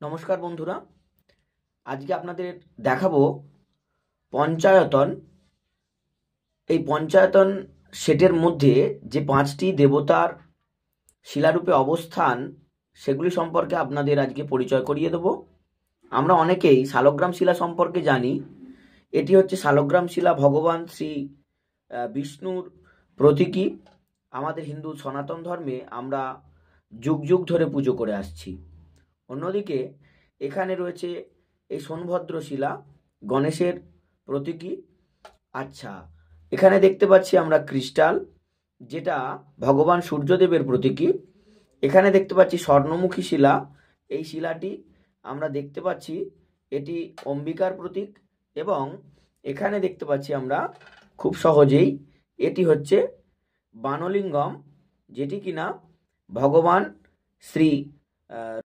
নমস্কার বন্ধুরা, আজকে আপনাদের দেখাবো পঞ্চায়তন। এই পঞ্চায়তন সেটের মধ্যে যে 5টি দেবতার শিলারূপে অবস্থান, সেগুলি সম্পর্কে আপনাদের আজকে পরিচয় করিয়ে দেব। আমরা অনেকেই শালগ্রাম শিলা সম্পর্কে জানি। এটি হচ্ছে শালগ্রাম শিলা ভগবান শ্রী বিষ্ণুর প্রতীকী। আমাদের হিন্দু সনাতন ধর্মে আমরা যুগ যুগ ধরে পুজো করে আসছি। অন্যদিকে এখানে রয়েছে এই সোনভদ্র শিলা, গণেশের প্রতীকী। আচ্ছা, এখানে দেখতে পাচ্ছি আমরা ক্রিস্টাল, যেটা ভগবান সূর্যদেবের প্রতীকী। এখানে দেখতে পাচ্ছি স্বর্ণমুখী শিলা। এই শিলাটি আমরা দেখতে পাচ্ছি এটি অম্বিকার প্রতীক। এবং এখানে দেখতে পাচ্ছি আমরা খুব সহজেই এটি হচ্ছে বানলিঙ্গম, যেটি কিনা ভগবান শ্রী